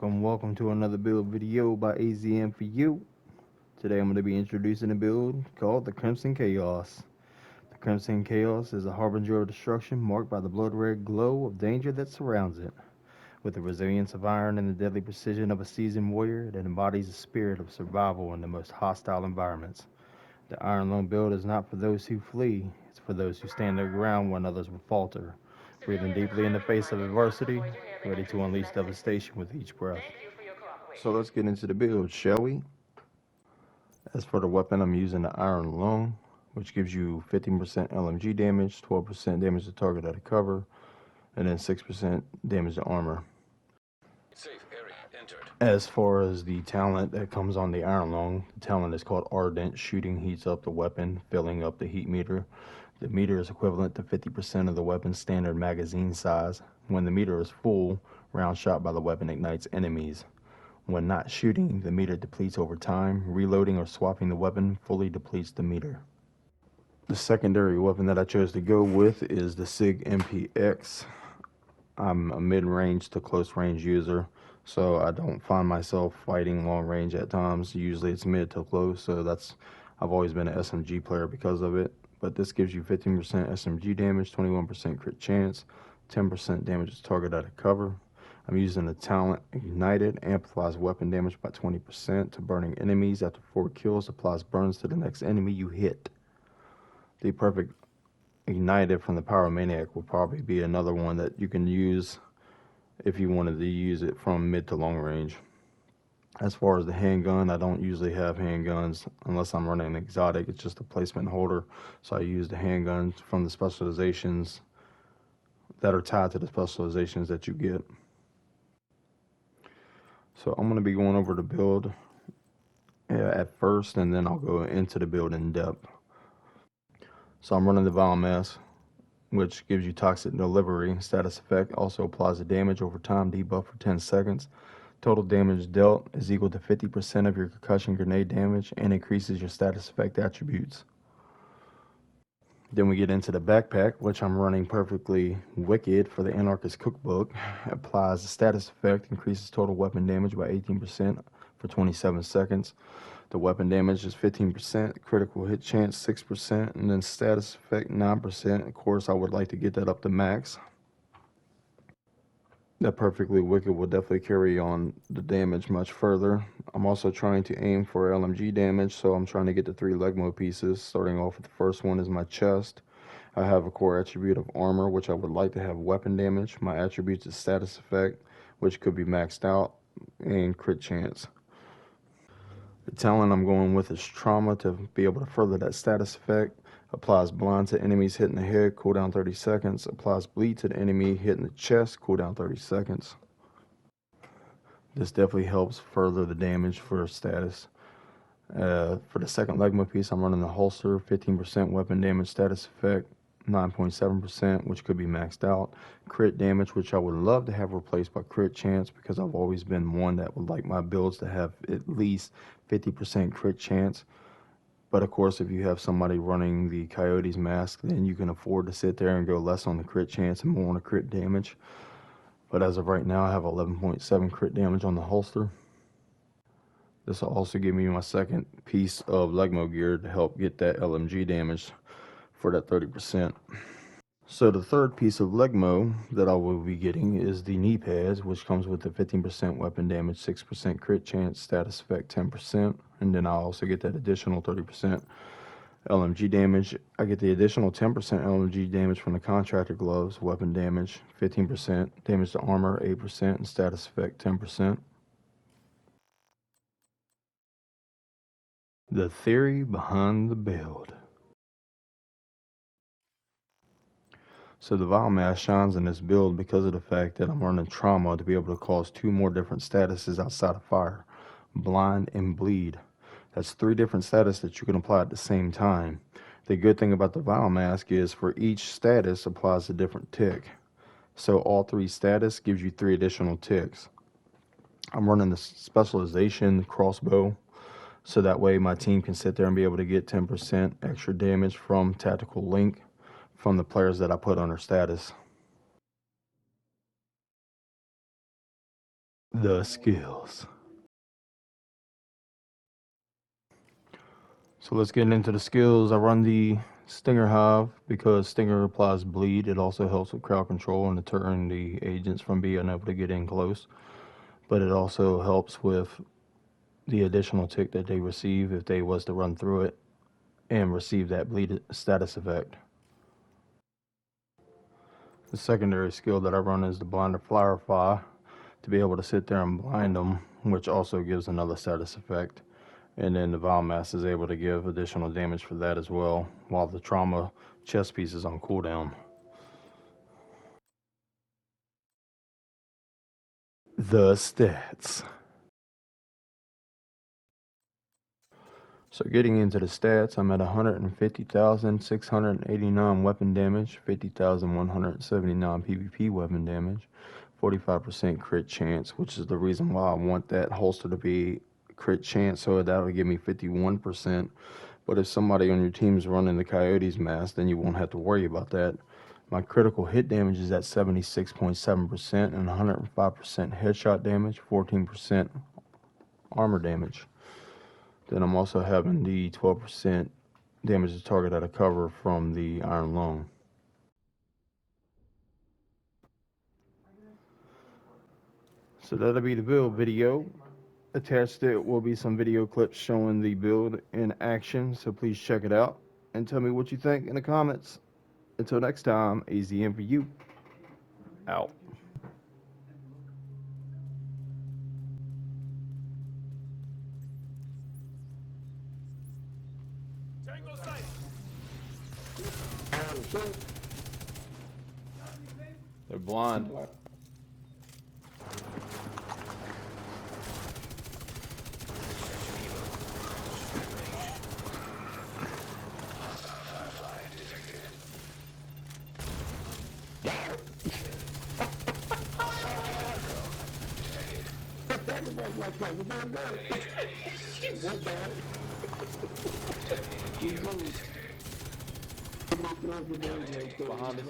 Welcome to another build video by AZM for you. Today I'm going to be introducing a build called the Crimson Chaos. The Crimson Chaos is a harbinger of destruction marked by the blood red glow of danger that surrounds it. With the resilience of iron and the deadly precision of a seasoned warrior, it embodies the spirit of survival in the most hostile environments. The Iron Lung build is not for those who flee, it's for those who stand their ground when others will falter, breathing deeply in the face of adversity, ready to unleash devastation with each breath. So let's get into the build, shall we? As for the weapon, I'm using the Iron Lung, which gives you 15% LMG damage, 12% damage to target out of cover, and then 6% damage to armor. Safe area entered. As far as the talent that comes on the Iron Lung, the talent is called Ardent. Shooting heats up the weapon, filling up the heat meter. The meter is equivalent to 50% of the weapon's standard magazine size. When the meter is full, round shot by the weapon ignites enemies. When not shooting, the meter depletes over time. Reloading or swapping the weapon fully depletes the meter. The secondary weapon that I chose to go with is the SIG MPX. I'm a mid-range to close-range user, so I don't find myself fighting long range at times. Usually it's mid to close, so I've always been an SMG player because of it. But this gives you 15% SMG damage, 21% crit chance, 10% damage to target out of cover. I'm using the talent Ignited, amplifies weapon damage by 20% to burning enemies. After 4 kills, applies burns to the next enemy you hit. The perfect Ignited from the Pyromaniac will probably be another one that you can use if you wanted to use it from mid to long range. As far as the handgun, I don't usually have handguns unless I'm running an exotic. It's just a placement holder, so I use the handguns from the specializations that are tied to the specializations that you get. So I'm going to be going over the build at first, and then I'll go into the build in depth. So I'm running the Vile Mass, which gives you toxic delivery. Status effect also applies a damage over time debuff for 10 seconds. Total damage dealt is equal to 50% of your concussion grenade damage and increases your status effect attributes. Then we get into the backpack, which I'm running perfectly wicked for the Anarchist Cookbook. Applies a status effect, increases total weapon damage by 18% for 27 seconds. The weapon damage is 15%, critical hit chance 6%, and then status effect 9%. Of course, I would like to get that up to max. That perfectly wicked will definitely carry on the damage much further. I'm also trying to aim for LMG damage, so I'm trying to get the 3 Legmo pieces. Starting off with the first one is my chest. I have a core attribute of armor, which I would like to have weapon damage. My attributes is status effect, which could be maxed out, and crit chance. The talent I'm going with is trauma to be able to further that status effect. Applies blind to enemies hitting the head, cooldown 30 seconds. Applies bleed to the enemy hitting the chest, cooldown 30 seconds. This definitely helps further the damage for status. For the second Legma piece, I'm running the holster, 15% weapon damage status effect, 9.7%, which could be maxed out. Crit damage, which I would love to have replaced by crit chance, because I've always been one that would like my builds to have at least 50% crit chance. But of course, if you have somebody running the Coyote's Mask, then you can afford to sit there and go less on the crit chance and more on the crit damage. But as of right now, I have 11.7 crit damage on the holster. This will also give me my second piece of Legmo gear to help get that LMG damage for that 30%. So the third piece of Legmo that I will be getting is the knee pads, which comes with the 15% weapon damage, 6% crit chance, status effect 10%, and then I'll also get that additional 30% LMG damage. I get the additional 10% LMG damage from the contractor gloves, weapon damage 15%, damage to armor 8%, and status effect 10%. The theory behind the build. So the Vile Mass shines in this build because of the fact that I'm running trauma to be able to cause 2 more different statuses outside of fire, blind and bleed. That's 3 different statuses that you can apply at the same time. The good thing about the Vile Mask is for each status applies a different tick. So all 3 status gives you 3 additional ticks. I'm running the specialization crossbow, so that way my team can sit there and be able to get 10% extra damage from tactical link from the players that I put under status. The skills. So let's get into the skills. I run the Stinger Hive because Stinger applies bleed. It also helps with crowd control and deterring the agents from being able to get in close. But it also helps with the additional tick that they receive if they was to run through it and receive that bleed status effect. The secondary skill that I run is the Blinder Firefly to be able to sit there and blind them, which also gives another status effect. And then the Vile Mass is able to give additional damage for that as well, while the Trauma chest piece is on cooldown. The stats. So getting into the stats, I'm at 150,689 weapon damage, 50,179 PvP weapon damage, 45% crit chance, which is the reason why I want that holster to be crit chance, so that'll give me 51%. But if somebody on your team's running the Coyotes mask, then you won't have to worry about that. My critical hit damage is at 76.7% and 105% headshot damage, 14% armor damage. Then I'm also having the 12% damage to target out of cover from the Iron Lung. So that'll be the build video. Attached to it will be some video clips showing the build in action, so please check it out and tell me what you think in the comments. Until next time, AZM for you. Out. They're blind. Behind us.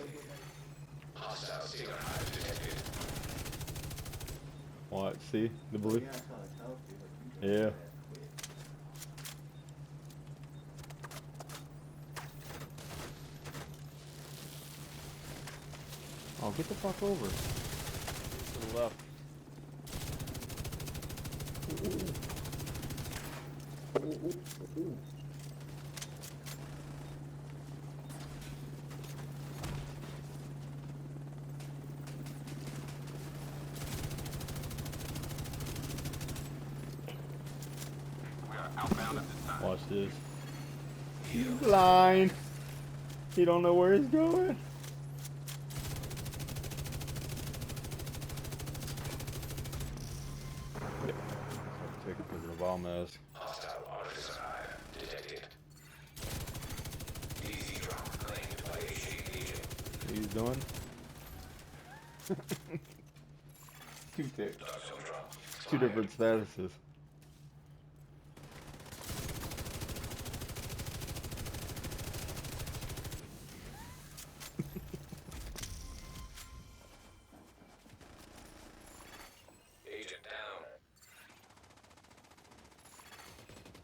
What? See the blue? Yeah. Oh, get the fuck over. To the left. Watch this. He's blind. He don't know where he's going. Take it because of the Vile Mask. Hostile artificer hive detected. Easy drop claimed by agent. He's doing. Two ticks. Two different statuses. Agent down.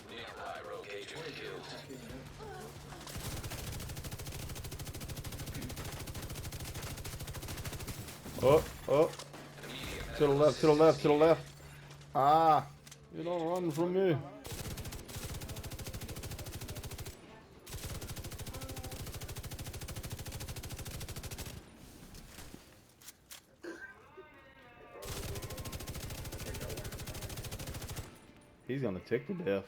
Nikolai rogue agent killed. Oh, oh. To the left, to the left, to the left. Ah, you don't run from me. He's gonna tick to death.